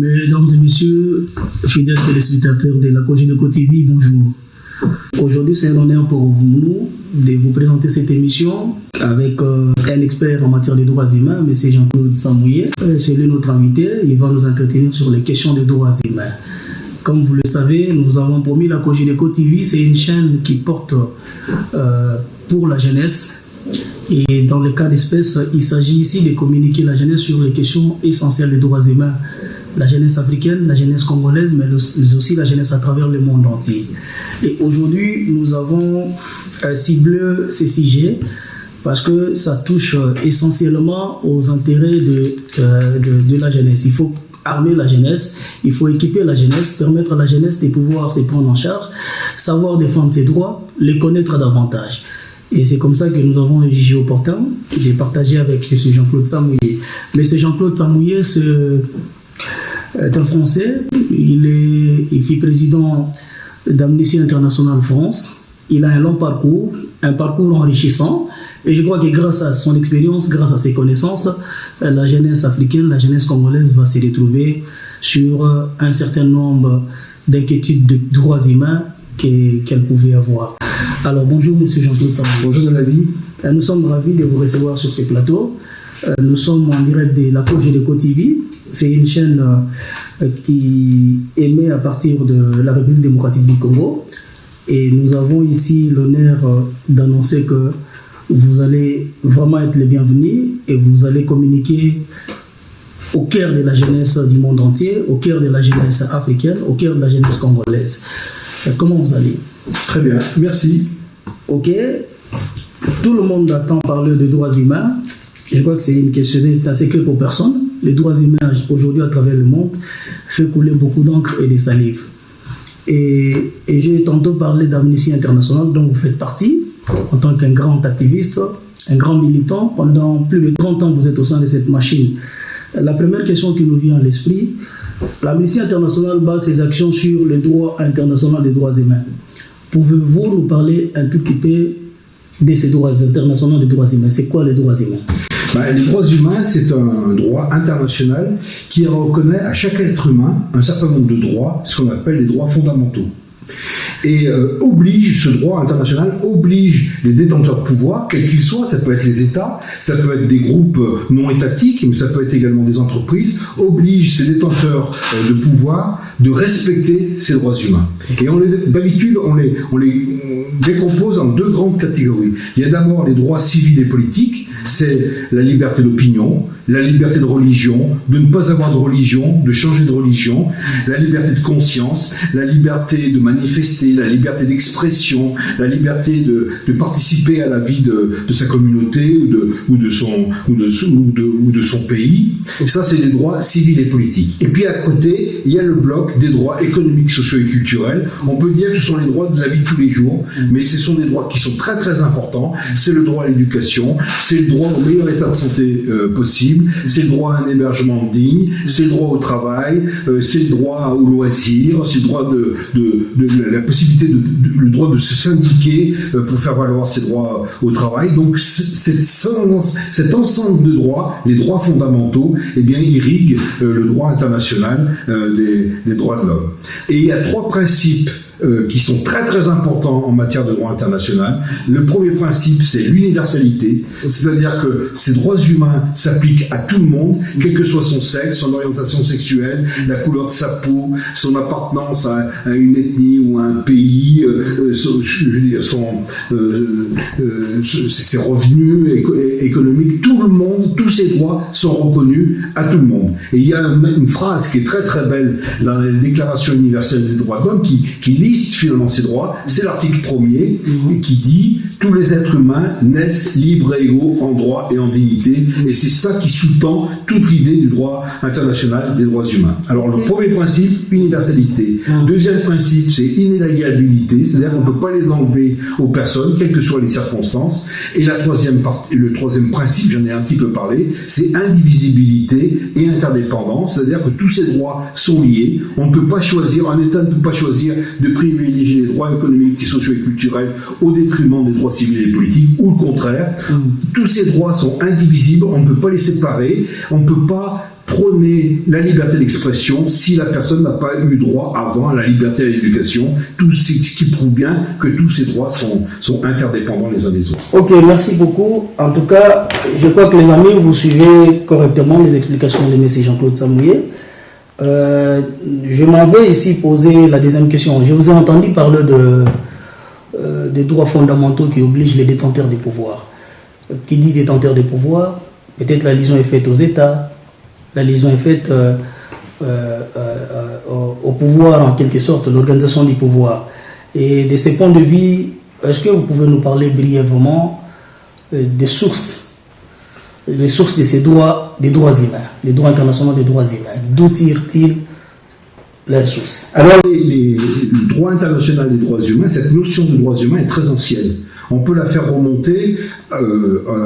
Mesdames et messieurs, fidèles téléspectateurs de la Cogedeco TV, bonjour. Aujourd'hui, c'est un honneur pour nous de vous présenter cette émission avec un expert en matière de droits humains, M. Jean-Claude Samouye. C'est lui notre invité, il va nous entretenir sur les questions des droits humains. Comme vous le savez, nous avons promis la Cogedeco TV, c'est une chaîne qui porte pour la jeunesse. Et dans le cas d'espèce, il s'agit ici de communiquer la jeunesse sur les questions essentielles des droits humains. La jeunesse africaine, la jeunesse congolaise, mais aussi la jeunesse à travers le monde entier. Et aujourd'hui, nous avons ciblé ces sujets parce que ça touche essentiellement aux intérêts de la jeunesse. Il faut armer la jeunesse, il faut équiper la jeunesse, permettre à la jeunesse de pouvoir se prendre en charge, savoir défendre ses droits, les connaître davantage. Et c'est comme ça que nous avons jugé opportun de partager avec M. Jean-Claude Samouye. M. Jean-Claude Samouye, c'est un Français. Il fut président d'Amnesty International France. Il a un long parcours, un parcours enrichissant. Et je crois que grâce à son expérience, grâce à ses connaissances, la jeunesse africaine, la jeunesse congolaise va se retrouver sur un certain nombre d'inquiétudes de droits humains qu'elle pouvait avoir. Alors bonjour M. Jean-Claude Samouye. Bonjour de la vie. Nous sommes ravis de vous recevoir sur ce plateau. Nous sommes en direct de la Cogedeco TV. C'est une chaîne qui émet à partir de la République démocratique du Congo. Et nous avons ici l'honneur d'annoncer que vous allez vraiment être les bienvenus et vous allez communiquer au cœur de la jeunesse du monde entier, au cœur de la jeunesse africaine, au cœur de la jeunesse congolaise. Comment vous allez? Très bien, merci. Ok. Tout le monde attend parler de droits humains. Je crois que c'est une question, c'est un secret pour personne. Les droits humains aujourd'hui à travers le monde fait couler beaucoup d'encre et de salive. Et j'ai tantôt parlé d'Amnesty International, dont vous faites partie, en tant qu'un grand activiste, un grand militant. Pendant plus de 30 ans, vous êtes au sein de cette machine. La première question qui nous vient à l'esprit, l'Amnesty International base ses actions sur le droit international des droits humains. Pouvez-vous nous parler un tout petit peu de ces droits internationaux des droits humains? C'est quoi les droits humains? Les droits humains, c'est un droit international qui reconnaît à chaque être humain un certain nombre de droits, ce qu'on appelle les droits fondamentaux. Et ce droit international oblige les détenteurs de pouvoir, quels qu'ils soient, ça peut être les États, ça peut être des groupes non étatiques, mais ça peut être également des entreprises, oblige ces détenteurs de pouvoir de respecter ces droits humains. Et d'habitude, on les décompose en deux grandes catégories. Il y a d'abord les droits civils et politiques, c'est la liberté d'opinion, la liberté de religion, de ne pas avoir de religion, de changer de religion, la liberté de conscience, la liberté de manifester, la liberté d'expression, la liberté de participer à la vie de sa communauté ou de son pays. Et ça, c'est les droits civils et politiques. Et puis à côté, il y a le bloc des droits économiques, sociaux et culturels. On peut dire que ce sont les droits de la vie de tous les jours, mais ce sont des droits qui sont très très importants. C'est le droit à l'éducation, c'est le droit au meilleur état de santé possible, c'est le droit à un hébergement digne, c'est le droit au travail, c'est le droit au loisir, c'est le droit la possibilité le droit de se syndiquer pour faire valoir ses droits au travail. Donc cet ensemble de droits, les droits fondamentaux, irriguent le droit international des droits de l'homme. Et il y a trois principes qui sont très très importants en matière de droit international. Le premier principe, c'est l'universalité, c'est-à-dire que ces droits humains s'appliquent à tout le monde, quel que soit son sexe, son orientation sexuelle, la couleur de sa peau, son appartenance à une ethnie ou à un pays, ses revenus économiques, tout le monde, tous ces droits sont reconnus à tout le monde. Et il y a une phrase qui est très très belle dans la Déclaration universelle des droits de l'homme qui liste finalement ces droits, c'est l'article 1er qui dit « Tous les êtres humains naissent libres et égaux en droit et en dignité » et c'est ça qui sous-tend toute l'idée du droit international des droits humains. Alors le premier principe, universalité. Deuxième principe, c'est inaliénabilité, c'est-à-dire qu'on ne peut pas les enlever aux personnes, quelles que soient les circonstances. Et le troisième principe, j'en ai un petit peu parlé, c'est indivisibilité et interdépendance, c'est-à-dire que tous ces droits sont liés. On ne peut pas choisir, un État ne peut pas choisir de privilégier les droits économiques, sociaux et culturels au détriment des droits civils et politiques, ou le contraire. Tous ces droits sont indivisibles, on ne peut pas les séparer, on ne peut pas prôner la liberté d'expression si la personne n'a pas eu droit avant à la liberté à l'éducation, tout ce qui prouve bien que tous ces droits sont interdépendants les uns des autres. Ok, merci beaucoup. En tout cas, je crois que les amis, vous suivez correctement les explications de M. Jean-Claude Samouilé. Je m'en vais ici poser la deuxième question. Je vous ai entendu parler des droits fondamentaux qui obligent les détenteurs des pouvoirs. Qui dit détenteur des pouvoirs, peut-être la liaison est faite aux États, la liaison est faite au pouvoir, en quelque sorte, l'organisation du pouvoir. Et de ces points de vue, est-ce que vous pouvez nous parler brièvement des sources de ces droits, des droits humains, des droits internationaux des droits humains? D'où tirent-ils leurs sources? Alors, le droit international des droits humains, cette notion de droits humains est très ancienne. On peut la faire remonter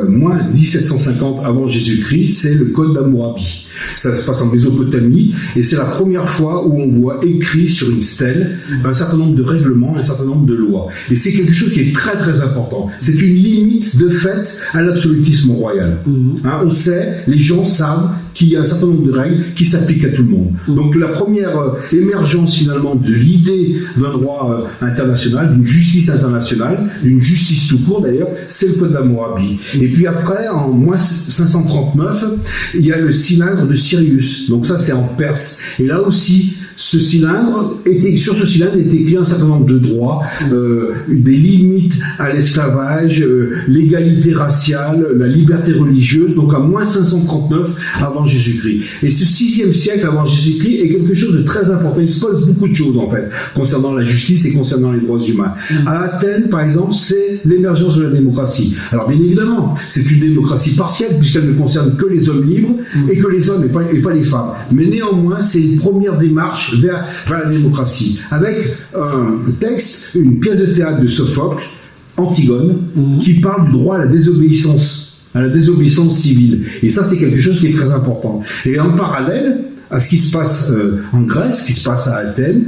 moins 1750 avant Jésus-Christ, c'est le Code d'Hammurabi. Ça se passe en Mésopotamie et c'est la première fois où on voit écrit sur une stèle un certain nombre de règlements, un certain nombre de lois. Et c'est quelque chose qui est très très important. C'est une limite de fait à l'absolutisme royal. Hein, on sait, les gens savent qu'il y a un certain nombre de règles qui s'appliquent à tout le monde. Donc la première émergence finalement de l'idée d'un droit international, d'une justice internationale, d'une justice tout court d'ailleurs, c'est le Code d'Hammurabi. Et puis après, en moins 539, il y a le cylindre de Sirius. Donc ça c'est en Perse. Et là aussi, sur ce cylindre était écrit un certain nombre de droits, des limites à l'esclavage, l'égalité raciale, la liberté religieuse, donc à moins 539 avant Jésus-Christ. Et ce 6e siècle avant Jésus-Christ est quelque chose de très important. Il se passe beaucoup de choses en fait, concernant la justice et concernant les droits humains. À Athènes, par exemple, c'est l'émergence de la démocratie. Alors bien évidemment, c'est une démocratie partielle puisqu'elle ne concerne que les hommes libres et que les hommes et pas les femmes. Mais néanmoins, c'est une première démarche vers la démocratie, avec un texte, une pièce de théâtre de Sophocle, Antigone, qui parle du droit à la désobéissance civile. Et ça, c'est quelque chose qui est très important. Et en parallèle à ce qui se passe en Grèce, ce qui se passe à Athènes,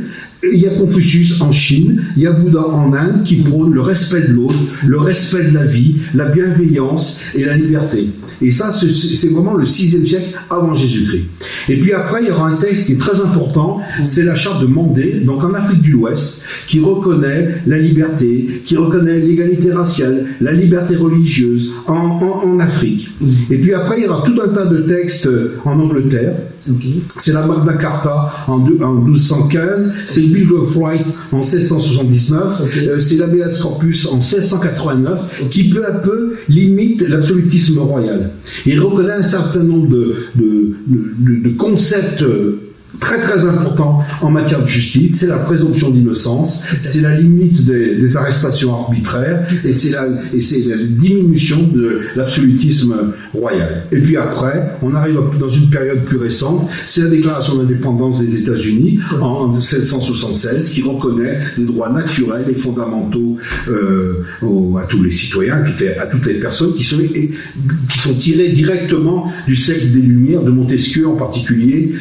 il y a Confucius en Chine, il y a Bouddha en Inde qui prône le respect de l'autre, le respect de la vie, la bienveillance et la liberté. Et ça, c'est vraiment le 6e siècle avant Jésus-Christ. Et puis après, il y aura un texte qui est très important, c'est la charte de Mandé, donc en Afrique de l'Ouest, qui reconnaît la liberté, qui reconnaît l'égalité raciale, la liberté religieuse en Afrique. Et puis après, il y aura tout un tas de textes en Angleterre. C'est la Magna Carta en 1215, c'est le Bill of Rights en 1679, c'est l'Habeas Corpus en 1689, qui peu à peu limite l'absolutisme royal. Il reconnaît un certain nombre de concepts très très important en matière de justice, c'est la présomption d'innocence, c'est la limite des arrestations arbitraires et c'est la diminution de l'absolutisme royal. Et puis après, on arrive dans une période plus récente, c'est la déclaration d'indépendance des États-Unis en 1776 qui reconnaît des droits naturels et fondamentaux à tous les citoyens, à toutes les personnes qui sont tirées directement du siècle des Lumières, de Montesquieu en particulier,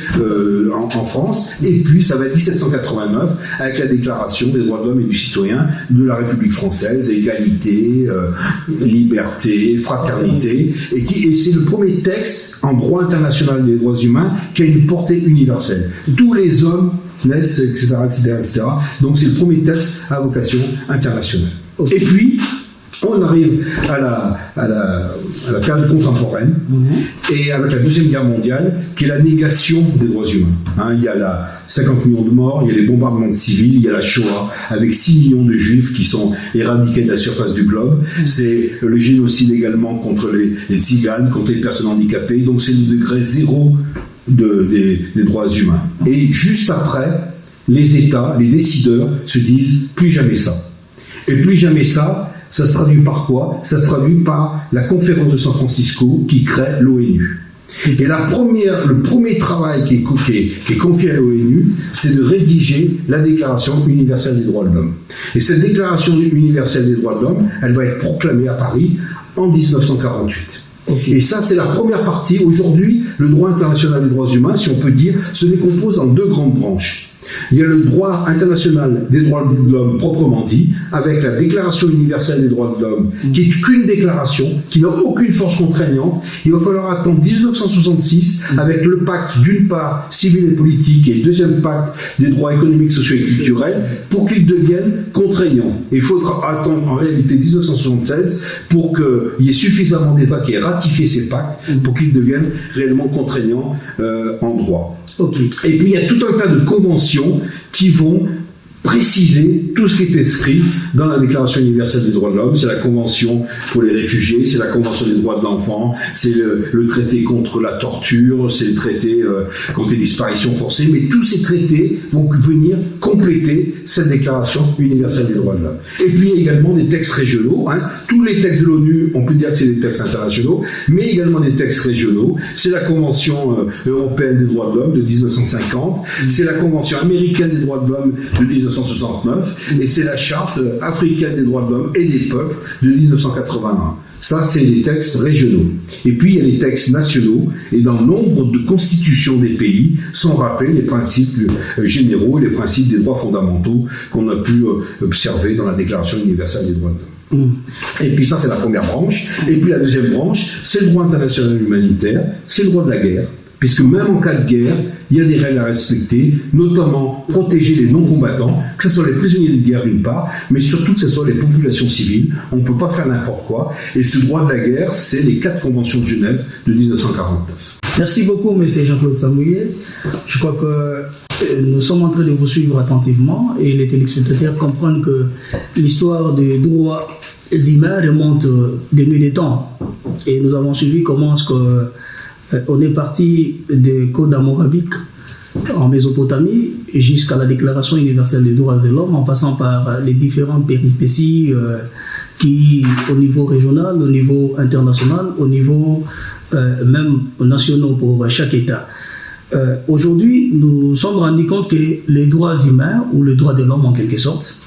en France, et puis ça va être 1789 avec la déclaration des droits de l'homme et du citoyen de la République française, égalité, liberté, fraternité, et c'est le premier texte en droit international des droits humains qui a une portée universelle. Tous les hommes naissent, etc., etc., etc. Donc c'est le premier texte à vocation internationale. Et puis on arrive à la période contemporaine, et avec la Deuxième Guerre mondiale, qui est la négation des droits humains. Il y a 50 millions de morts, il y a les bombardements de civils, il y a la Shoah, avec 6 millions de juifs qui sont éradiqués de la surface du globe. C'est le génocide également contre les tziganes, contre les personnes handicapées, donc c'est le degré zéro des droits humains. Et juste après, les États, les décideurs se disent plus jamais ça. Et plus jamais ça, ça se traduit par quoi? Ça se traduit par la conférence de San Francisco qui crée l'ONU. Et le premier travail qui est confié à l'ONU, c'est de rédiger la Déclaration universelle des droits de l'homme. Et cette Déclaration universelle des droits de l'homme, elle va être proclamée à Paris en 1948. Et ça, c'est la première partie. Aujourd'hui, le droit international des droits humains, si on peut dire, se décompose en 2 grandes branches. Il y a le droit international des droits de l'homme proprement dit, avec la Déclaration universelle des droits de l'homme, qui est qu'une déclaration, qui n'a aucune force contraignante. Il va falloir attendre 1966 avec le pacte, d'une part, civil et politique, et le deuxième pacte des droits économiques, sociaux et culturels, pour qu'ils deviennent contraignants. Et il faudra attendre en réalité 1976 pour qu'il y ait suffisamment d'États qui aient ratifié ces pactes pour qu'ils deviennent réellement contraignants en droit. Okay. Et puis il y a tout un tas de conventions qui vont préciser tout ce qui est inscrit dans la Déclaration universelle des droits de l'homme. C'est la Convention pour les réfugiés, c'est la Convention des droits de l'enfant, c'est le traité contre la torture, c'est le traité contre les disparitions forcées, mais tous ces traités vont venir compléter cette Déclaration universelle des droits de l'homme. Et puis il y a également des textes régionaux. Tous les textes de l'ONU, on peut dire que c'est des textes internationaux, mais également des textes régionaux. C'est la Convention européenne des droits de l'homme de 1950, c'est la Convention américaine des droits de l'homme de 1969, et c'est la Charte africaine des droits de l'homme et des peuples de 1981. Ça, c'est les textes régionaux. Et puis, il y a les textes nationaux, et dans nombre de constitutions des pays sont rappelés les principes généraux et les principes des droits fondamentaux qu'on a pu observer dans la Déclaration universelle des droits de l'homme. Et puis ça, c'est la première branche. Et puis la deuxième branche, c'est le droit international humanitaire, c'est le droit de la guerre. Puisque même en cas de guerre, il y a des règles à respecter, notamment protéger les non-combattants, que ce soit les prisonniers de guerre d'une part, mais surtout que ce soit les populations civiles. On ne peut pas faire n'importe quoi. Et ce droit de la guerre, c'est les 4 conventions de Genève de 1949. Merci beaucoup, M. Jean-Claude Samouillet. Je crois que nous sommes en train de vous suivre attentivement et les téléspectateurs comprennent que l'histoire des droits humains remonte des nuits des temps. Et nous avons suivi comment est-ce que on est parti des codes d'Hammurabique en Mésopotamie jusqu'à la Déclaration universelle des droits de l'homme, en passant par les différentes péripéties qui, au niveau régional, au niveau international, au niveau même national pour chaque État. Aujourd'hui, nous nous sommes rendus compte que les droits humains, ou le droit de l'homme en quelque sorte,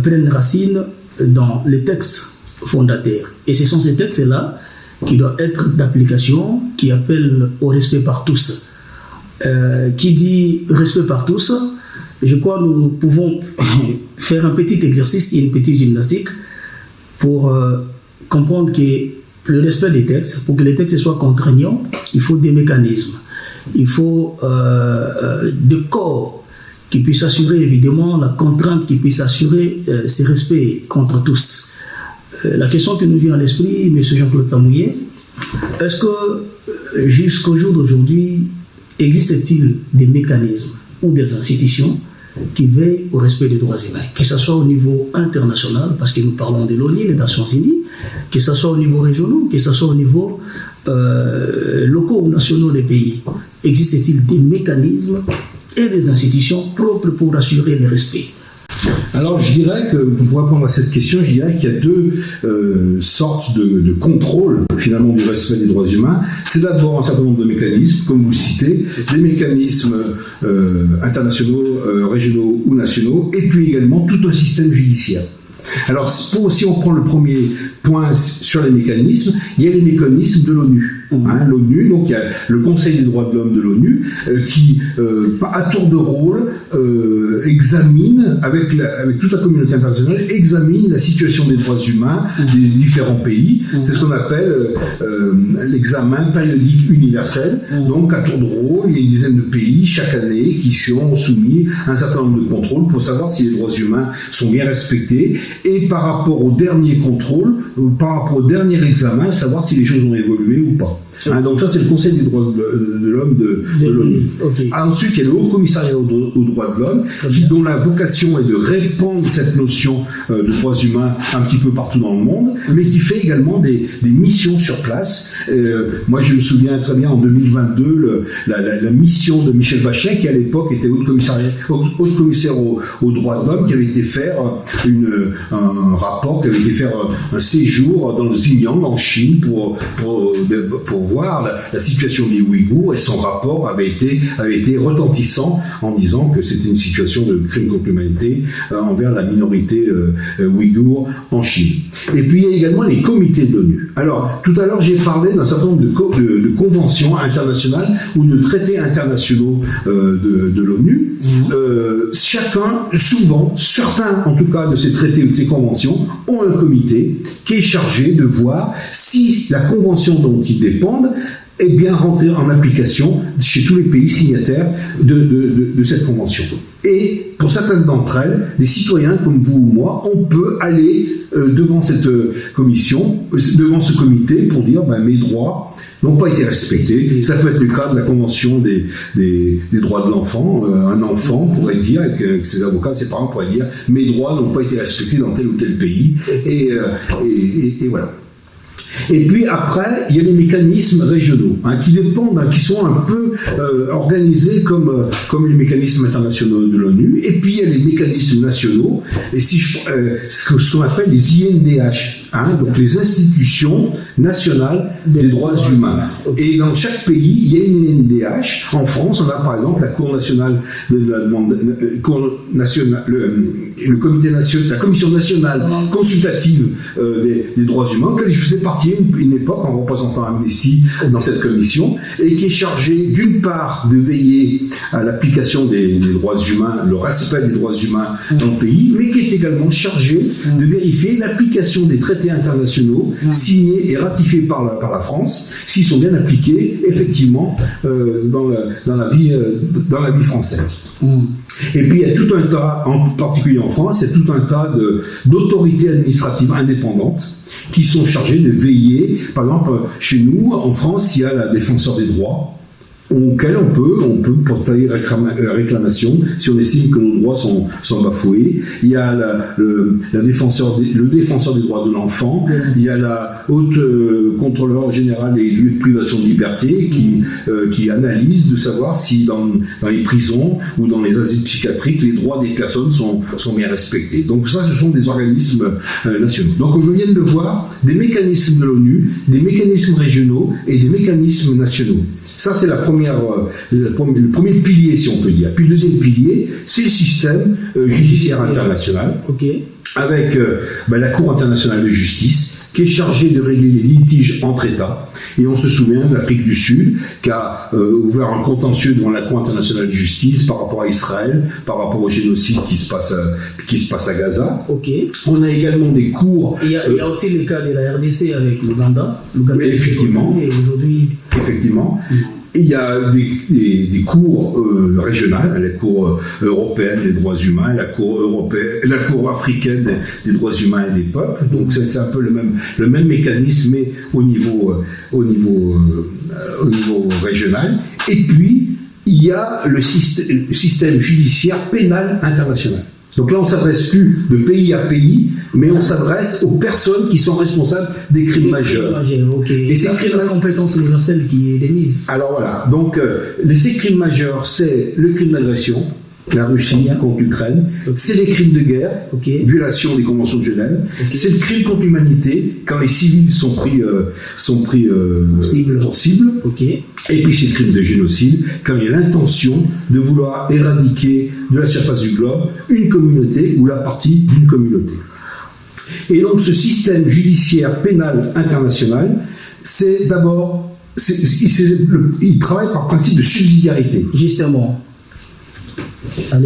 prennent racine dans les textes fondateurs. Et ce sont ces textes-là qui doivent être d'application, qui appellent au respect par tous. Qui dit respect par tous, je crois que nous pouvons faire un petit exercice et une petite gymnastique pour comprendre que le respect des textes, pour que les textes soient contraignants, il faut des mécanismes, il faut des corps qui puissent assurer évidemment la contrainte, qui puissent assurer ce respect contre tous. La question qui nous vient à l'esprit, M. Jean-Claude Samouillet, est-ce que jusqu'au jour d'aujourd'hui, existe-t-il des mécanismes ou des institutions qui veillent au respect des droits humains, que ce soit au niveau international, parce que nous parlons de l'ONU, des Nations Unies, que ce soit au niveau régional, que ce soit au niveau locaux ou nationaux des pays? Existe-t-il des mécanismes et des institutions propres pour assurer le respect? Alors je dirais que, pour répondre à cette question, je dirais qu'il y a deux sortes de contrôle finalement du respect des droits humains. C'est d'abord un certain nombre de mécanismes, comme vous le citez, des mécanismes internationaux, régionaux ou nationaux, et puis également tout un système judiciaire. Alors si on prend le premier point sur les mécanismes, il y a les mécanismes de l'ONU. L'ONU, donc il y a le Conseil des droits de l'homme de l'ONU qui, à tour de rôle, examine, avec toute la communauté internationale, examine la situation des droits humains des différents pays. C'est ce qu'on appelle l'examen périodique universel. Donc à tour de rôle, il y a une dizaine de pays chaque année qui sont soumis à un certain nombre de contrôles pour savoir si les droits humains sont bien respectés, et par rapport au dernier contrôle, par rapport au dernier examen, savoir si les choses ont évolué ou pas. Donc ça, c'est le Conseil des droits de l'homme de l'ONU. Okay. Ensuite, il y a le Haut Commissariat aux droits de l'homme, dont la vocation est de répandre cette notion de droits humains un petit peu partout dans le monde, mais qui fait également des missions sur place. Moi, je me souviens très bien, en 2022, la mission de Michel Bachelet, qui à l'époque était haut commissaire aux droits de l'homme, qui avait été faire un rapport, qui avait été faire un séjour dans le Xinjiang, en Chine, pour voir la situation des Ouïghours, et son rapport avait été retentissant en disant que c'était une situation de crime contre l'humanité envers la minorité ouïghour en Chine. Et puis il y a également les comités de l'ONU. Alors tout à l'heure j'ai parlé d'un certain nombre de conventions internationales ou de traités internationaux de l'ONU. Certains en tout cas de ces traités ou de ces conventions ont un comité qui est chargé de voir si la convention dont ils dépendent est bien rentrée en application chez tous les pays signataires de cette convention. Et pour certaines d'entre elles, des citoyens comme vous ou moi, on peut aller devant cette commission, devant ce comité pour dire mes droits n'ont pas été respectés. Ça peut être le cas de la Convention des droits de l'enfant. Un enfant pourrait dire, avec ses avocats, ses parents pourraient dire mes droits n'ont pas été respectés dans tel ou tel pays. Et voilà. Et puis après, il y a les mécanismes régionaux qui dépendent, qui sont un peu organisés comme les mécanismes internationaux de l'ONU. Et puis il y a les mécanismes nationaux, et ce qu'on appelle les INDH, donc les institutions nationales des droits humains. Et dans chaque pays, il y a une INDH. En France, on a par exemple la Cour nationale le comité national, la commission nationale consultative des droits humains, auquel je faisais partie une époque en représentant Amnesty dans cette commission, et qui est chargée d'une part de veiller à l'application des droits humains, le respect des droits humains dans le pays, mais qui est également chargée de vérifier l'application des traités internationaux signés et ratifiés par la France, s'ils sont bien appliqués effectivement dans la vie française. Et puis il y a tout un tas, en particulier en France, il y a tout un tas d'autorités administratives indépendantes qui sont chargées de veiller. Par exemple, chez nous, en France, il y a la défenseur des droits, auquel on peut porter réclamation si on estime que nos droits sont bafoués. Il y a le défenseur des droits de l'enfant, il y a la haute contrôleur générale des lieux de privation de liberté qui analyse de savoir si dans les prisons ou dans les asiles psychiatriques les droits des personnes sont bien respectés. Donc ça, ce sont des organismes nationaux. Donc on vient de voir des mécanismes de l'ONU, des mécanismes régionaux et des mécanismes nationaux. Ça, c'est le premier pilier, si on peut dire. Puis le deuxième pilier, c'est le système judiciaire international, avec la Cour internationale de justice, qui est chargée de régler les litiges entre États. Et on se souvient de l'Afrique du Sud, qui a ouvert un contentieux devant la Cour internationale de justice par rapport à Israël, par rapport au génocide qui se passe à Gaza. On a également des cours... Il y a aussi le cas de la RDC avec l'Ouganda. Effectivement. Et aujourd'hui... Effectivement. Il y a des cours régionales, la Cour européenne des droits humains, la Cour africaine des droits humains et des peuples. Donc c'est un peu le même mécanisme, mais au niveau régional. Et puis il y a le système judiciaire pénal international. Donc là, on ne s'adresse plus de pays à pays, mais on s'adresse aux personnes qui sont responsables des crimes majeurs. Et c'est la compétence universelle qui est démise. Alors voilà, donc ces crimes majeurs, c'est le crime d'agression, la Russie contre l'Ukraine, c'est les crimes de guerre, violation des conventions de Genève, c'est le crime contre l'humanité, quand les civils sont pris pour cible, et puis c'est le crime de génocide, quand il y a l'intention de vouloir éradiquer de la surface du globe une communauté ou la partie d'une communauté. Et donc ce système judiciaire pénal international, c'est d'abord, il travaille par principe de subsidiarité. Justement.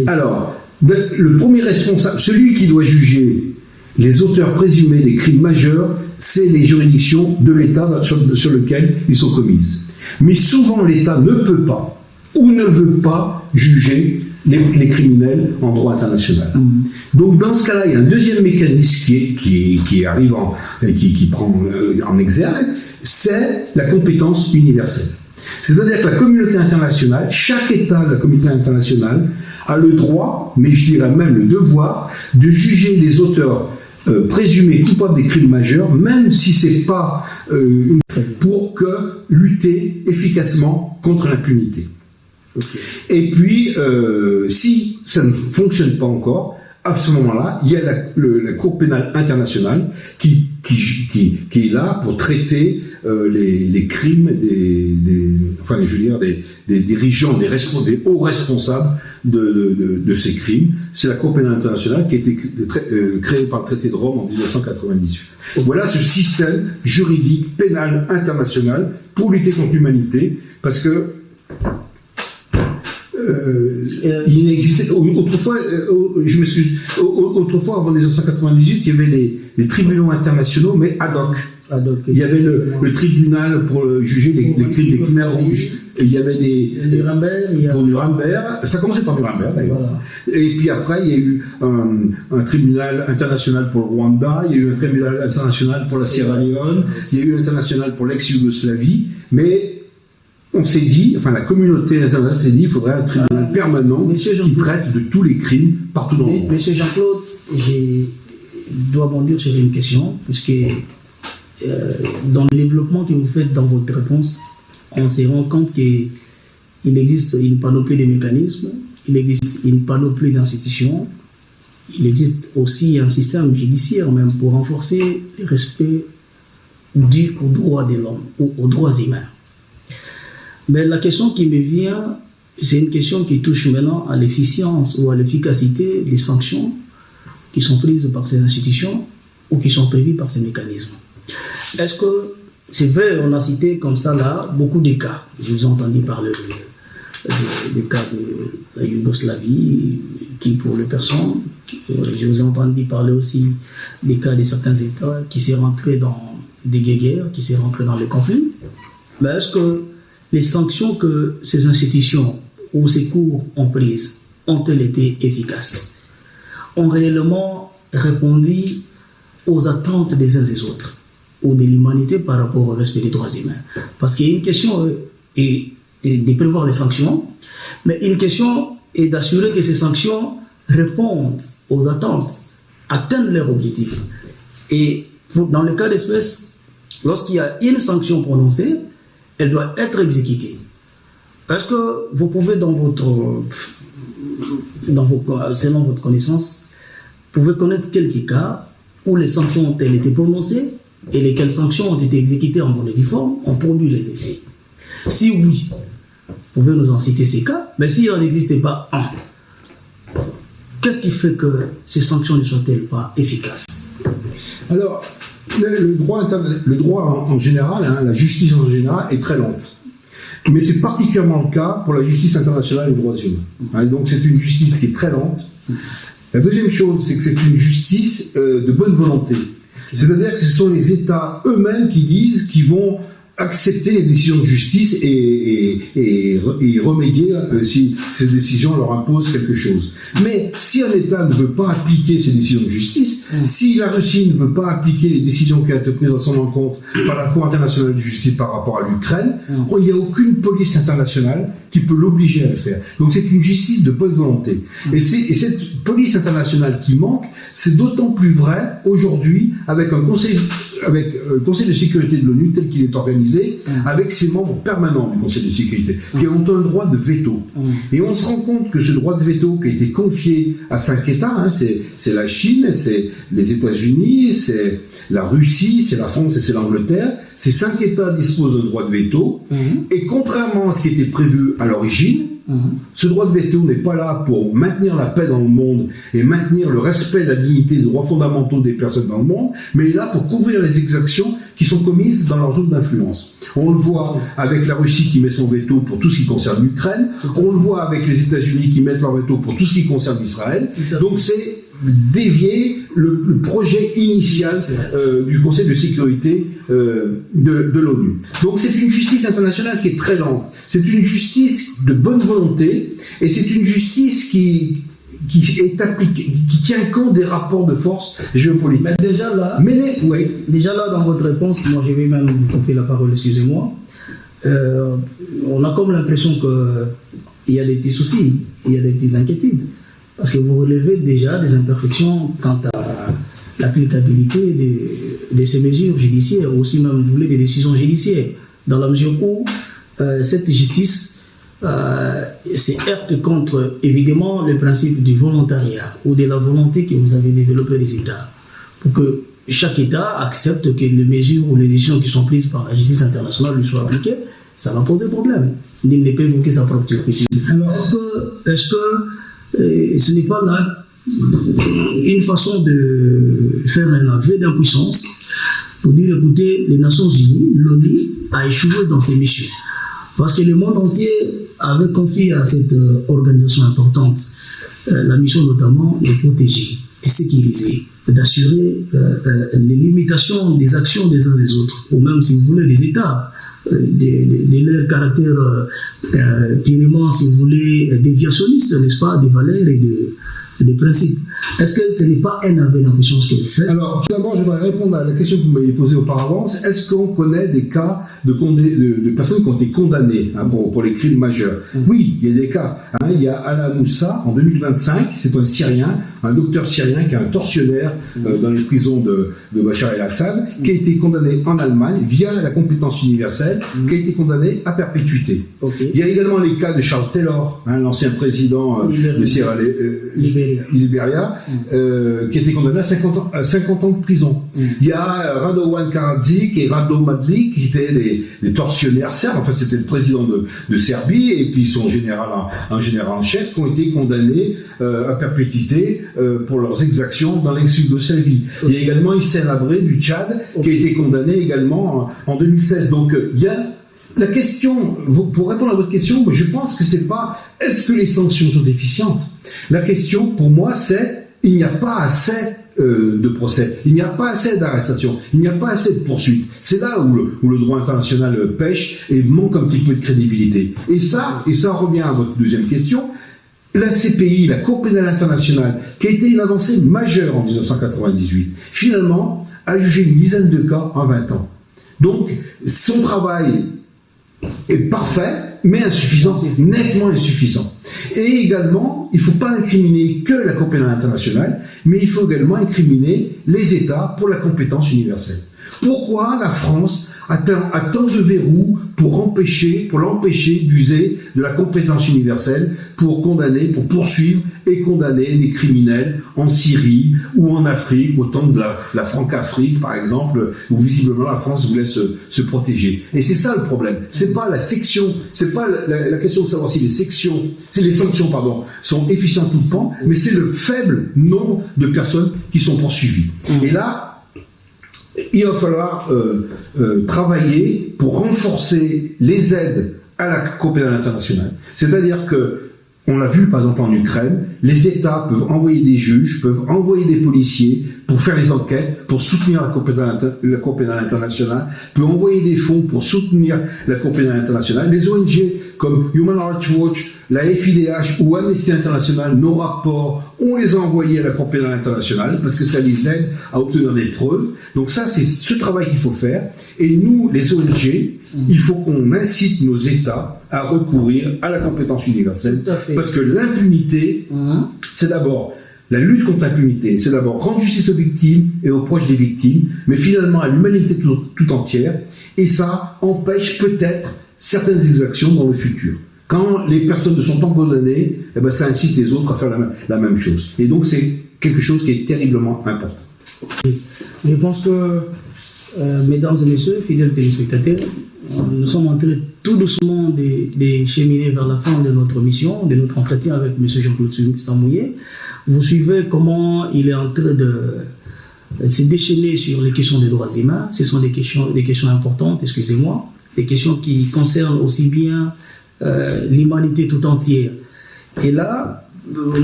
Alors, le premier responsable, celui qui doit juger les auteurs présumés des crimes majeurs, c'est les juridictions de l'État sur lequel ils sont commises. Mais souvent, l'État ne peut pas ou ne veut pas juger les criminels en droit international. Donc, dans ce cas-là, il y a un deuxième mécanisme qui arrive qui prend en exergue, c'est la compétence universelle. C'est-à-dire que la communauté internationale, chaque État de la communauté internationale a le droit, mais je dirais même le devoir, de juger les auteurs présumés coupables des crimes majeurs, même si ce n'est pas pour lutter efficacement contre l'impunité. Et puis, si ça ne fonctionne pas encore, à ce moment-là, il y a la Cour pénale internationale qui est là pour traiter les crimes des dirigeants, des hauts responsables de ces crimes. C'est la Cour pénale internationale qui a été créée par le traité de Rome en 1998. Voilà ce système juridique pénal international pour lutter contre l'humanité, parce que il n'existait autrefois, je m'excuse, autrefois avant 1998, il y avait des tribunaux internationaux, mais ad hoc. Il y avait le tribunal pour juger les crimes des Khmers rouges, et il y avait pour Nuremberg, ça commençait par Nuremberg d'ailleurs. Voilà. Et puis après, il y a eu un tribunal international pour le Rwanda, il y a eu un tribunal international pour la Sierra Leone, il y a eu un international pour l'ex-Yougoslavie, mais on s'est dit, la communauté internationale s'est dit, il faudrait un tribunal permanent qui traite de tous les crimes partout dans le monde. Monsieur Jean-Claude, je dois bondir sur une question, puisque dans le développement que vous faites dans votre réponse, on se rend compte qu'il existe une panoplie de mécanismes, il existe une panoplie d'institutions, il existe aussi un système judiciaire même pour renforcer le respect dû aux droits de l'homme ou aux droits humains. Mais la question qui me vient, c'est une question qui touche maintenant à l'efficience ou à l'efficacité des sanctions qui sont prises par ces institutions ou qui sont prévues par ces mécanismes. Est-ce que, c'est vrai, on a cité comme ça là beaucoup de cas. Je vous ai entendu parler du cas de la Yougoslavie, qui pour les personnes, je vous ai entendu parler aussi des cas de certains États qui s'est rentrés dans des guerres, qui s'est rentrés dans les conflits. Mais est-ce que les sanctions que ces institutions ou ces cours ont prises ont-elles été efficaces? Ont réellement répondu aux attentes des uns et des autres ou de l'humanité par rapport au respect des droits humains? Parce qu'il y a une question est de prévoir les sanctions, mais une question est d'assurer que ces sanctions répondent aux attentes, atteignent leurs objectifs. Et dans le cas d'espèce, lorsqu'il y a une sanction prononcée, elle doit être exécutée. Est-ce que vous pouvez, selon votre connaissance, pouvez connaître quelques cas où les sanctions ont-elles été prononcées et lesquelles sanctions ont été exécutées en bonne et due forme, ont produit les effets? Si oui, vous pouvez nous en citer ces cas, mais s'il n'en existe pas un, qu'est-ce qui fait que ces sanctions ne soient-elles pas efficaces? Alors, le droit en général, la justice en général est très lente. Mais c'est particulièrement le cas pour la justice internationale et les droits humains. Donc c'est une justice qui est très lente. La deuxième chose, c'est que c'est une justice de bonne volonté. C'est-à-dire que ce sont les États eux-mêmes qui disent qu'ils vont accepter les décisions de justice et remédier si ces décisions leur imposent quelque chose. Mais si un État ne veut pas appliquer ces décisions de justice, si la Russie ne veut pas appliquer les décisions qui ont été prises en son encontre par la Cour internationale de justice par rapport à l'Ukraine, il n'y a aucune police internationale qui peut l'obliger à le faire. Donc c'est une justice de bonne volonté. Et cette police internationale qui manque, c'est d'autant plus vrai aujourd'hui avec un conseil de sécurité de l'ONU tel qu'il est organisé, avec ses membres permanents du Conseil de sécurité, qui ont un droit de veto. Et on se rend compte que ce droit de veto qui a été confié à 5 États, c'est la Chine, c'est les États-Unis, c'est la Russie, c'est la France et c'est l'Angleterre, ces 5 États disposent d'un droit de veto, et contrairement à ce qui était prévu à l'origine, ce droit de veto n'est pas là pour maintenir la paix dans le monde et maintenir le respect de la dignité des droits fondamentaux des personnes dans le monde, mais est là pour couvrir les exactions qui sont commises dans leur zone d'influence. On le voit avec la Russie qui met son veto pour tout ce qui concerne l'Ukraine, on le voit avec les États-Unis qui mettent leur veto pour tout ce qui concerne Israël. Donc c'est dévier le projet initial du Conseil de sécurité de l'ONU. Donc c'est une justice internationale qui est très lente. C'est une justice de bonne volonté et c'est une justice qui est appliquée, qui tient compte des rapports de force géopolitiques. Mais déjà là, déjà là dans votre réponse, moi je vais même vous couper la parole, excusez-moi. On a comme l'impression qu'il y a des petits soucis, il y a des petites inquiétudes. Parce que vous relevez déjà des imperfections quant à l'applicabilité de ces mesures judiciaires, aussi même vous voulez des décisions judiciaires, dans la mesure où cette justice se heurte contre, évidemment, le principe du volontariat ou de la volonté que vous avez développé les États pour que chaque État accepte que les mesures ou les décisions qui sont prises par la justice internationale lui soient appliquées. Ça va poser problème. Il ne peut évoquer sa propre turpitude. Alors, est-ce que ce n'est pas là une façon de faire un aveu d'impuissance pour dire, écoutez, les Nations Unies, l'ONU, a échoué dans ses missions. Parce que le monde entier avait confié à cette organisation importante la mission notamment de protéger, de sécuriser, d'assurer les limitations des actions des uns des autres, ou même, si vous voulez, des États, de leur caractère purement, si vous voulez, déviationniste, n'est-ce pas, des valeurs et des principes. Est-ce que ce n'est pas un aveu d'impuissance que vous faites? Alors, tout d'abord, j'aimerais répondre à la question que vous m'avez posée auparavant. Est-ce qu'on connaît des cas de personnes qui ont été condamnées pour les crimes majeurs? Oui, il y a des cas. Il y a Ala Moussa, en 2025, c'est un Syrien, un docteur syrien qui est un tortionnaire dans les prisons de Bachar el-Assad, qui a été condamné en Allemagne via la compétence universelle, qui a été condamné à perpétuité. Okay. Il y a également les cas de Charles Taylor, l'ancien président de Sierra Liberia, qui a été condamné à 50 ans de prison. Il y a Radovan Karadzic et Rado Madlik, qui étaient des tortionnaires serbes. En fait, c'était le président de Serbie, et puis son général en chef, qui ont été condamnés à perpétuité pour leurs exactions dans l'ex-Yougoslavie. Il y a également Hissène Habré du Tchad, qui a été condamné également en 2016. Donc, il y a la question, pour répondre à votre question, je pense que c'est pas est-ce que les sanctions sont efficientes. La question, pour moi, c'est il n'y a pas assez de procès, il n'y a pas assez d'arrestations, il n'y a pas assez de poursuites. C'est là où le droit international pêche et manque un petit peu de crédibilité. Et ça revient à votre deuxième question. La CPI, la Cour pénale internationale, qui a été une avancée majeure en 1998, finalement, a jugé une dizaine de cas en 20 ans. Donc, son travail est parfait, mais insuffisant, nettement insuffisant. Et également, il ne faut pas incriminer que la Cour pénale internationale, mais il faut également incriminer les États pour la compétence universelle. Pourquoi la France a tant de verrous pour l'empêcher d'user de la compétence universelle pour condamner, pour poursuivre et condamner des criminels en Syrie ou en Afrique, au temps de la Franc-Afrique, par exemple, où visiblement la France voulait se protéger. Et c'est ça le problème. C'est pas la section, c'est pas la question de savoir si les sanctions, sont efficientes ou pas, mais c'est le faible nombre de personnes qui sont poursuivies. Et là, il va falloir travailler pour renforcer les aides à la Cour pénale internationale. C'est-à-dire que, on l'a vu par exemple en Ukraine, les États peuvent envoyer des juges, peuvent envoyer des policiers pour faire les enquêtes, pour soutenir la Cour pénale internationale, peuvent envoyer des fonds pour soutenir la Cour pénale internationale. Les ONG comme Human Rights Watch, la FIDH ou Amnesty International, nos rapports, on les a envoyés à la Cour pénale internationale parce que ça les aide à obtenir des preuves. Donc ça, c'est ce travail qu'il faut faire. Et nous, les ONG, il faut qu'on incite nos États à recourir à la compétence universelle. Parce que l'impunité, c'est d'abord la lutte contre l'impunité, c'est d'abord rendre justice aux victimes et aux proches des victimes, mais finalement à l'humanité tout entière. Et ça empêche peut-être certaines exactions dans le futur. Quand les personnes ne sont pas condamnées, ça incite les autres à faire la même chose. Et donc c'est quelque chose qui est terriblement important. Je pense que, mesdames et messieurs, fidèles téléspectateurs, nous sommes en train tout doucement de cheminer vers la fin de notre mission, de notre entretien avec M. Jean-Claude Samouillet. Vous suivez comment il est en train de se déchaîner sur les questions des droits humains. Ce sont des questions importantes, excusez-moi, des questions qui concernent aussi bien l'humanité tout entière. Et là,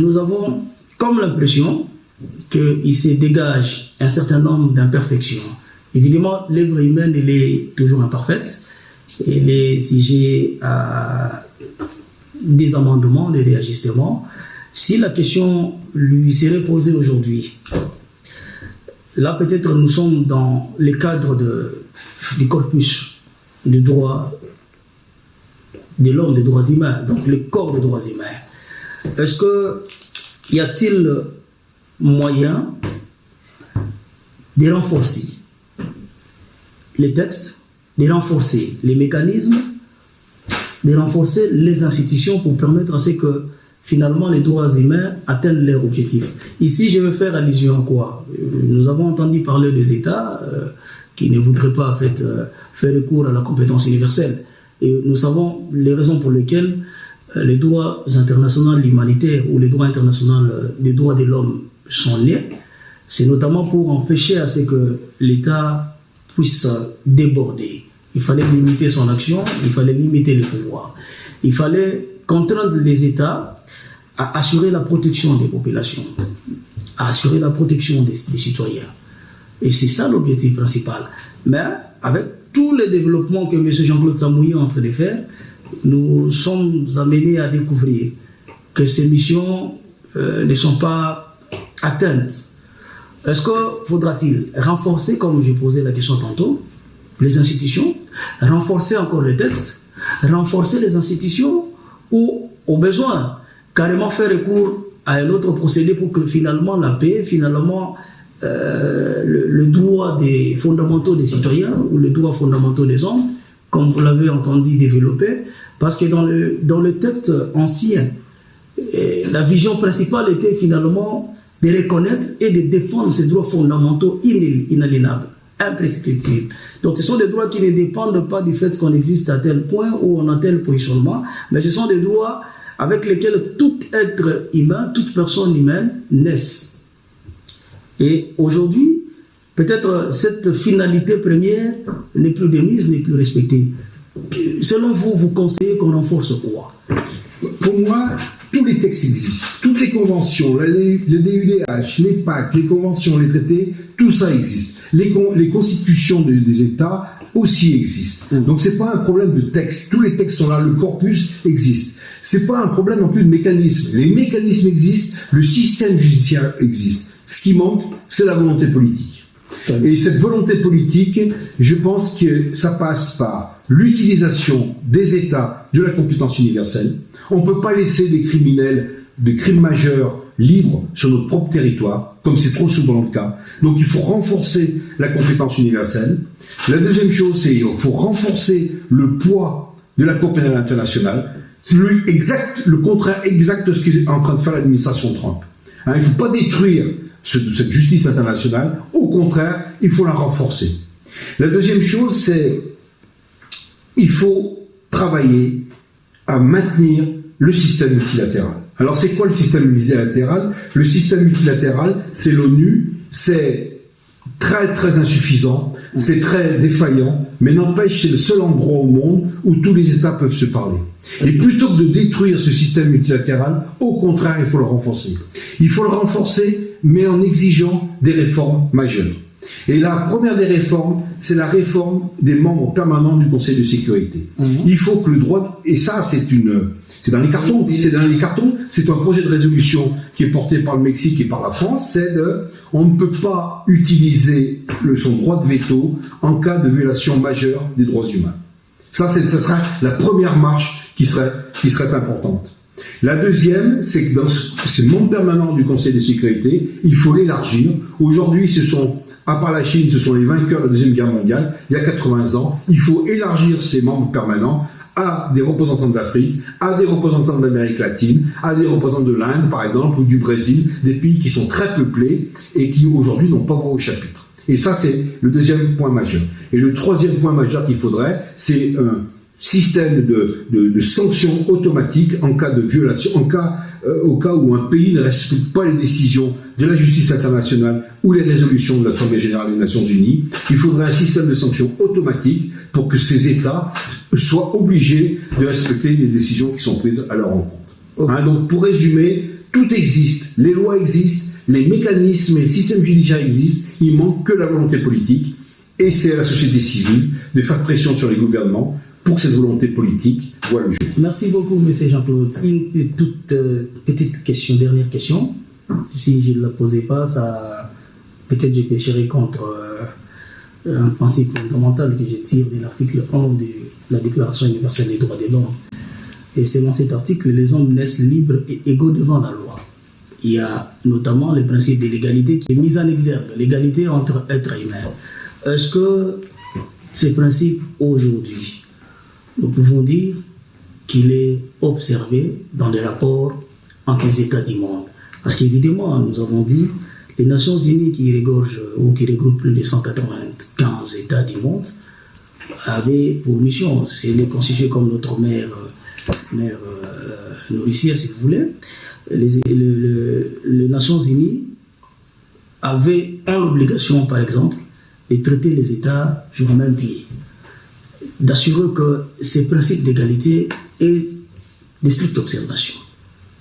nous avons comme l'impression qu'il se dégage un certain nombre d'imperfections. Évidemment, l'œuvre humaine, elle est toujours imparfaite. Elle est sujet à des amendements, des réajustements. Si la question lui serait posée aujourd'hui, là peut-être nous sommes dans le cadre du corpus des droits de l'homme, des droits humains, donc le corps des droits humains. Est-ce que y a-t-il moyen de renforcer les textes, de renforcer les mécanismes de renforcer les institutions pour permettre à ce que finalement les droits humains atteignent leur objectif. Ici, je veux faire allusion à quoi? Nous avons entendu parler des États qui ne voudraient pas en fait, faire recours à la compétence universelle. Et nous savons les raisons pour lesquelles les droits internationaux humanitaires ou les droits internationaux des droits de l'homme sont nés. C'est notamment pour empêcher à ce que l'État puisse déborder. Il fallait limiter son action, il fallait limiter les pouvoirs. Il fallait contraindre les États à assurer la protection des populations, à assurer la protection des citoyens. Et c'est ça l'objectif principal. Mais avec tous les développements que M. Jean-Claude Samouillet est en train de faire, nous sommes amenés à découvrir que ces missions ne sont pas atteintes. Est-ce que faudra-t-il renforcer, comme j'ai posé la question tantôt, les institutions, renforcer encore les textes, renforcer les institutions ou, au besoin, carrément faire recours à un autre procédé pour que finalement la paix, finalement le droit des fondamentaux des citoyens ou les droits fondamentaux des hommes, comme vous l'avez entendu développer, parce que dans le texte ancien, la vision principale était finalement de reconnaître et de défendre ces droits fondamentaux inaliénables, imprescriptibles. Donc ce sont des droits qui ne dépendent pas du fait qu'on existe à tel point ou on a tel positionnement, mais ce sont des droits avec lesquels tout être humain, toute personne humaine naissent. Et aujourd'hui, peut-être cette finalité première n'est plus de mise, n'est plus respectée. Selon vous, vous conseillez qu'on renforce quoi? Pour moi, tous les textes existent. Toutes les conventions, le DUDH, les pactes, les conventions, les traités, tout ça existe. Les constitutions des États aussi existent. Donc c'est pas un problème de texte. Tous les textes sont là, le corpus existe. C'est pas un problème non plus de mécanisme. Les mécanismes existent, le système judiciaire existe. Ce qui manque, c'est la volonté politique. Et cette volonté politique, je pense que ça passe par l'utilisation des États de la compétence universelle. On ne peut pas laisser des criminels, des crimes majeurs libres sur notre propre territoire, comme c'est trop souvent le cas. Donc il faut renforcer la compétence universelle. La deuxième chose, c'est qu'il faut renforcer le poids de la Cour pénale internationale. C'est le contraire exact de ce qu'est en train de faire l'administration Trump. Il ne faut pas détruire cette justice internationale. Au contraire, il faut la renforcer. La deuxième chose, c'est il faut travailler à maintenir le système multilatéral. Alors c'est quoi le système multilatéral? Le système multilatéral, c'est l'ONU, c'est très très insuffisant, c'est très défaillant, mais n'empêche, c'est le seul endroit au monde où tous les États peuvent se parler. Et plutôt que de détruire ce système multilatéral, au contraire, il faut le renforcer. Il faut le renforcer, mais en exigeant des réformes majeures. Et la première des réformes, c'est la réforme des membres permanents du Conseil de sécurité. Il faut que le droit, et ça c'est dans les cartons, c'est un projet de résolution qui est porté par le Mexique et par la France, on ne peut pas utiliser son droit de veto en cas de violation majeure des droits humains. Ça sera la première marche qui serait importante. La deuxième, c'est que dans ces membres permanents du Conseil de sécurité, il faut l'élargir. Aujourd'hui, à part la Chine, ce sont les vainqueurs de la Deuxième Guerre mondiale, il y a 80 ans. Il faut élargir ces membres permanents à des représentants d'Afrique, à des représentants d'Amérique latine, à des représentants de l'Inde, par exemple, ou du Brésil, des pays qui sont très peuplés et qui, aujourd'hui, n'ont pas voix au chapitre. Et ça, c'est le deuxième point majeur. Et le troisième point majeur qu'il faudrait, c'est un système de sanctions automatiques en cas de violation, au cas où un pays ne respecte pas les décisions de la justice internationale ou les résolutions de l'Assemblée générale des Nations Unies. Il faudrait un système de sanctions automatiques pour que ces États soient obligés de respecter les décisions qui sont prises à leur encontre. Donc pour résumer, tout existe, les lois existent, les mécanismes et le système judiciaire existent, il manque que la volonté politique, et c'est à la société civile de faire pression sur les gouvernements pour que cette volonté politique voit le jour. Merci beaucoup, M. Jean-Claude. Une toute petite question, dernière question. Si je ne la posais pas, peut-être je pécherai contre un principe fondamental que je tire de l'article 1 de la Déclaration universelle des droits de l'homme. Et selon cet article, les hommes naissent libres et égaux devant la loi. Il y a notamment le principe de l'égalité qui est mis en exergue, l'égalité entre êtres humains. Est-ce que ces principes aujourd'hui, nous pouvons dire qu'il est observé dans les rapports entre les États du monde. Parce qu'évidemment, nous avons dit, les Nations Unies qui regorgent ou qui regroupent plus de 195 États du monde avaient pour mission, c'est les constituer comme notre mère nourricière, si vous voulez. Les Nations Unies avaient l'obligation, par exemple, de traiter les États sur le même pied, d'assurer que ces principes d'égalité aient de strictes observations,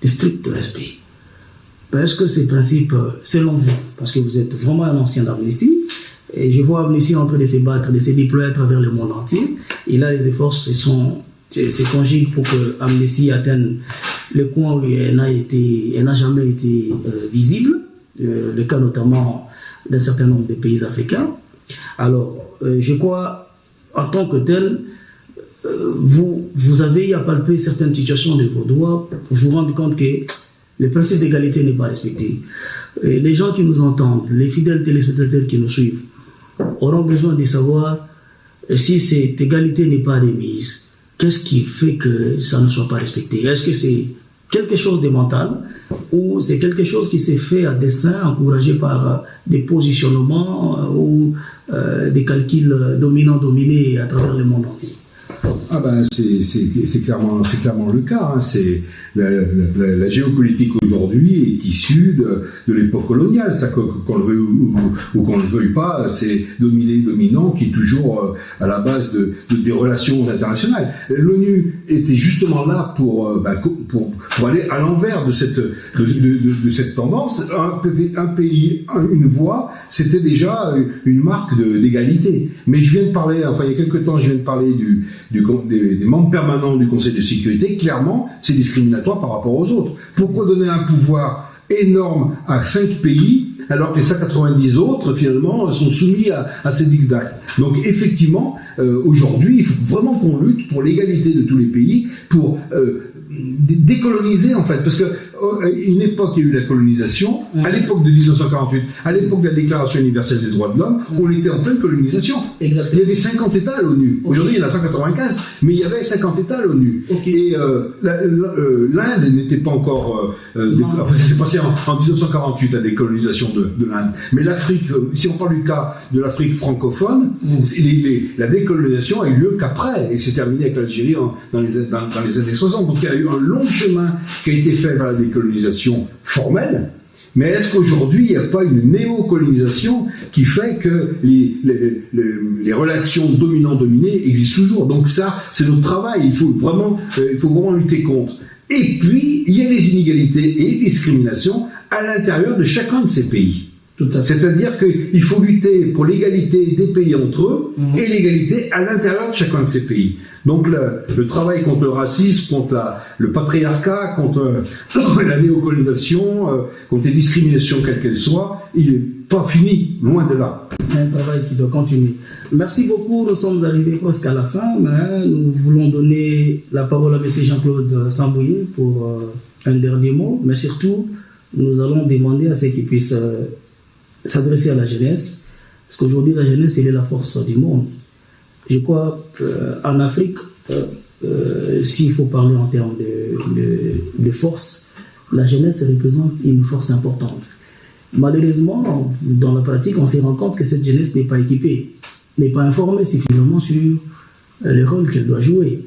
de strict respect. Parce que ces principes, selon vous, parce que vous êtes vraiment un ancien d'Amnesty, et je vois Amnesty en train de se battre, de se déployer à travers le monde entier, et là les efforts se conjuguent pour que Amnesty atteigne le coin où elle n'a jamais été visible, le cas notamment d'un certain nombre de pays africains. Alors, je crois, en tant que tel, vous avez à palper certaines situations de vos droits pour vous rendre compte que le principe d'égalité n'est pas respecté. Et les gens qui nous entendent, les fidèles téléspectateurs qui nous suivent, auront besoin de savoir si cette égalité n'est pas remise, qu'est-ce qui fait que ça ne soit pas respecté? Est-ce que c'est quelque chose de mental ou c'est quelque chose qui s'est fait à dessein, encouragé par des positionnements ou des calculs dominants-dominés à travers le monde entier? Ah ben c'est clairement le cas. Hein. C'est la géopolitique aujourd'hui est issue de l'époque coloniale. Ça, qu'on le veuille ou qu'on ne le veuille pas, c'est dominant qui est toujours à la base des relations internationales. L'ONU était justement là pour aller à l'envers de cette tendance. Un pays, une voix, c'était déjà une marque d'égalité. Mais je viens de parler, enfin il y a quelques temps, je viens de parler des membres permanents du Conseil de sécurité. Clairement, c'est discriminatoire par rapport aux autres. Pourquoi donner un pouvoir énorme à 5 pays alors que les 190 autres, finalement, sont soumis à ces diktats? Donc, effectivement, aujourd'hui, il faut vraiment qu'on lutte pour l'égalité de tous les pays, pour décoloniser, en fait. Parce que une époque, il y a eu la colonisation, à l'époque de 1948, à l'époque de la Déclaration universelle des droits de l'homme, on était en pleine colonisation. Exactement. Il y avait 50 États à l'ONU. Aujourd'hui, il y en a 195, mais il y avait 50 États à l'ONU. Et l'Inde n'était pas encore... enfin, ça s'est passé en 1948, la décolonisation de l'Inde. Mais l'Afrique, si on parle du cas de l'Afrique francophone, la décolonisation a eu lieu qu'après, et c'est terminé avec l'Algérie dans les années 60. Donc il y a eu un long chemin qui a été fait vers la décolonisation formelle. Mais est-ce qu'aujourd'hui, il n'y a pas une néocolonisation qui fait que les relations dominant-dominé existent toujours? Donc ça, c'est notre travail. Il faut vraiment lutter contre. Et puis, il y a les inégalités et les discriminations à l'intérieur de chacun de ces pays. C'est-à-dire qu'il faut lutter pour l'égalité des pays entre eux et l'égalité à l'intérieur de chacun de ces pays. Donc le travail contre le racisme, contre le patriarcat, contre la néocolonisation, contre les discriminations quelles qu'elles soient, il n'est pas fini, loin de là. C'est un travail qui doit continuer. Merci beaucoup, nous sommes arrivés presque à la fin, mais nous voulons donner la parole à M. Jean-Claude Sambouillet pour un dernier mot, mais surtout, nous allons demander à ce qu'il puisse s'adresser à la jeunesse, parce qu'aujourd'hui la jeunesse elle est la force du monde. Je crois qu'en Afrique, s'il faut parler en termes de force, la jeunesse représente une force importante. Malheureusement, dans la pratique, on se rend compte que cette jeunesse n'est pas équipée, n'est pas informée suffisamment sur le rôle qu'elle doit jouer.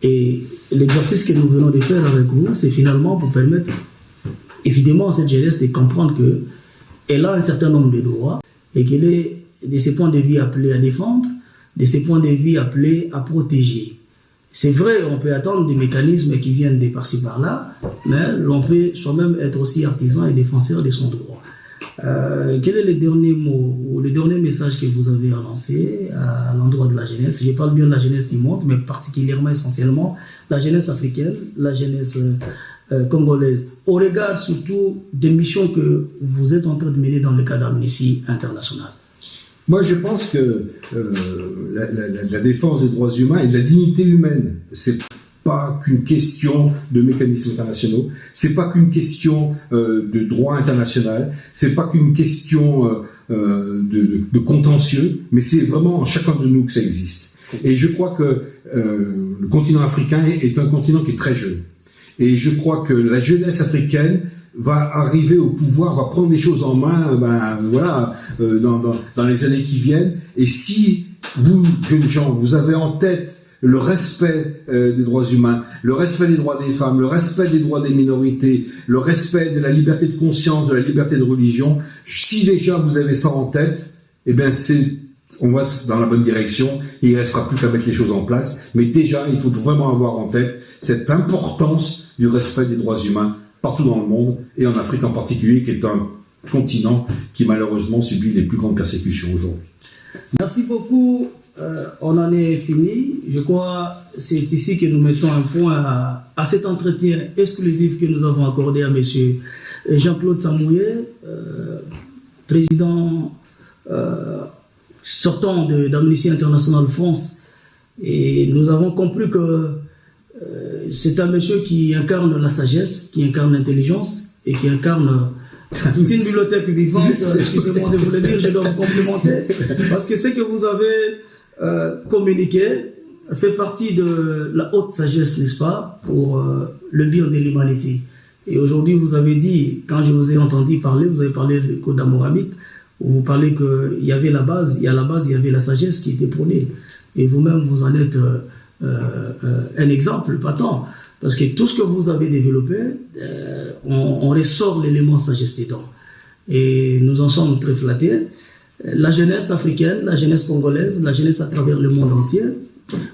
Et l'exercice que nous venons de faire avec vous, c'est finalement pour permettre évidemment à cette jeunesse de comprendre que elle a un certain nombre de droits et qu'elle est de ses points de vue appelée à défendre, de ses points de vue appelés à protéger. C'est vrai, on peut attendre des mécanismes qui viennent de par-ci par-là, mais l'on peut soi-même être aussi artisan et défenseur de son droit. Quel est le dernier mot ou le dernier message que vous avez à lancer à l'endroit de la jeunesse? Je parle bien de la jeunesse du monde, mais particulièrement, essentiellement, la jeunesse africaine, la jeunesse congolaise, au regard surtout des missions que vous êtes en train de mener dans le cadre d'Amnesty International. Moi, je pense que la défense des droits humains et de la dignité humaine, c'est pas qu'une question de mécanismes internationaux, c'est pas qu'une question de droit international, c'est pas qu'une question de contentieux, mais c'est vraiment en chacun de nous que ça existe. Et je crois que le continent africain est un continent qui est très jeune. Et je crois que la jeunesse africaine va arriver au pouvoir, va prendre les choses en main, dans les années qui viennent. Et si vous, jeunes gens, vous avez en tête le respect des droits humains, le respect des droits des femmes, le respect des droits des minorités, le respect de la liberté de conscience, de la liberté de religion, si déjà vous avez ça en tête, eh bien on va dans la bonne direction, il ne restera plus qu'à mettre les choses en place. Mais déjà, il faut vraiment avoir en tête cette importance du respect des droits humains partout dans le monde, et en Afrique en particulier, qui est un continent qui malheureusement subit les plus grandes persécutions aujourd'hui. Merci beaucoup. On en est fini. Je crois que c'est ici que nous mettons un point à cet entretien exclusif que nous avons accordé à M. Jean-Claude Samouye, président sortant d'Amnesty International France. Et nous avons compris que c'est un monsieur qui incarne la sagesse, qui incarne l'intelligence et qui incarne toute une bibliothèque vivante. Excusez-moi de vous le dire, je dois vous complimenter. Parce que ce que vous avez communiqué fait partie de la haute sagesse, n'est-ce pas, pour le bien de l'humanité. Et aujourd'hui, vous avez dit, quand je vous ai entendu parler, vous avez parlé du Code d'Amoramique, où vous parlez qu'il y avait la base, il y avait la sagesse qui était prônée. Et vous-même, vous en êtes un exemple patent. Parce que tout ce que vous avez développé, on ressort l'élément sagesse dedans. Et nous en sommes très flattés. La jeunesse africaine, la jeunesse congolaise, la jeunesse à travers le monde entier,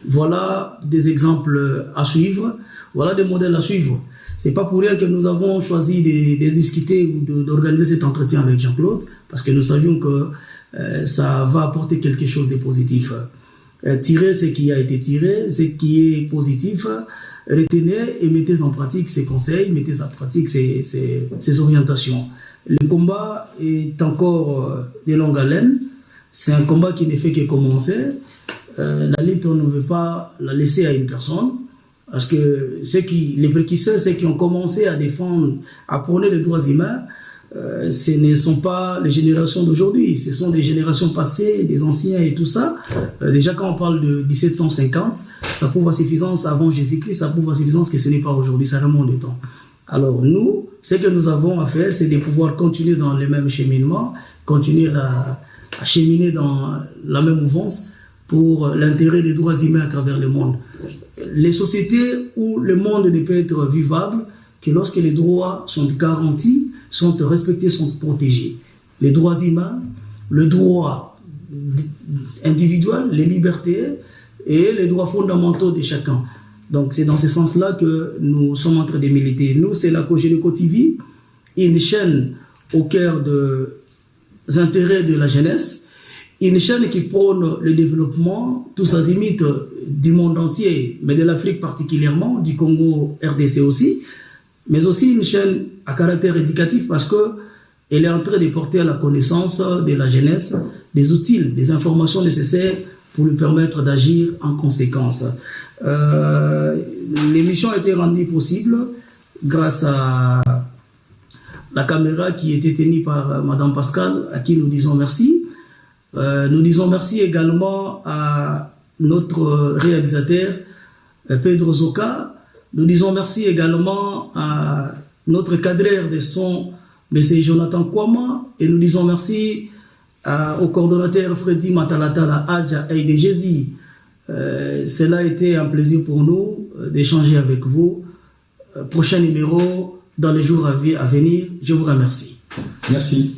voilà des exemples à suivre, voilà des modèles à suivre. C'est pas pour rien que nous avons choisi de discuter ou d'organiser cet entretien avec Jean-Claude, parce que nous savions que ça va apporter quelque chose de positif. Tirer ce qui a été tiré, ce qui est positif, retenez et mettez en pratique ces conseils, mettez en pratique ces orientations. Le combat est encore de longue haleine, c'est un combat qui ne fait que commencer. La lutte, on ne veut pas la laisser à une personne, parce que les précurseurs, ceux qui ont commencé à défendre, à prôner les droits humains, ce ne sont pas les générations d'aujourd'hui, ce sont des générations passées, des anciens et tout ça. Déjà quand on parle de 1750, ça prouve à suffisance avant Jésus-Christ, ça prouve à suffisance que ce n'est pas aujourd'hui, ça remonte de temps. Alors nous, ce que nous avons à faire, c'est de pouvoir continuer dans le même cheminement, continuer à cheminer dans la même mouvance pour l'intérêt des droits humains à travers le monde. Les sociétés où le monde ne peut être vivable que lorsque les droits sont garantis, sont respectés, sont protégés. Les droits humains, le droit individuel, les libertés et les droits fondamentaux de chacun. Donc c'est dans ce sens-là que nous sommes en train de militer. Nous, c'est la Cogeneco TV, une chaîne au cœur des intérêts de la jeunesse, une chaîne qui prône le développement, tous azimuts du monde entier, mais de l'Afrique particulièrement, du Congo, RDC aussi, mais aussi une chaîne à caractère éducatif parce qu'elle est en train de porter à la connaissance de la jeunesse des outils, des informations nécessaires pour lui permettre d'agir en conséquence. L'émission a été rendue possible grâce à la caméra qui était tenue par Madame Pascal, à qui nous disons merci. Nous disons merci également à notre réalisateur Pedro Zoka. Nous disons merci également à notre cadreur de son, M. Jonathan Kwama, et nous disons merci au coordonnateur Freddy Matalatala Adja et de Jésus. Cela a été un plaisir pour nous d'échanger avec vous. Prochain numéro dans les jours à venir. Je vous remercie. Merci.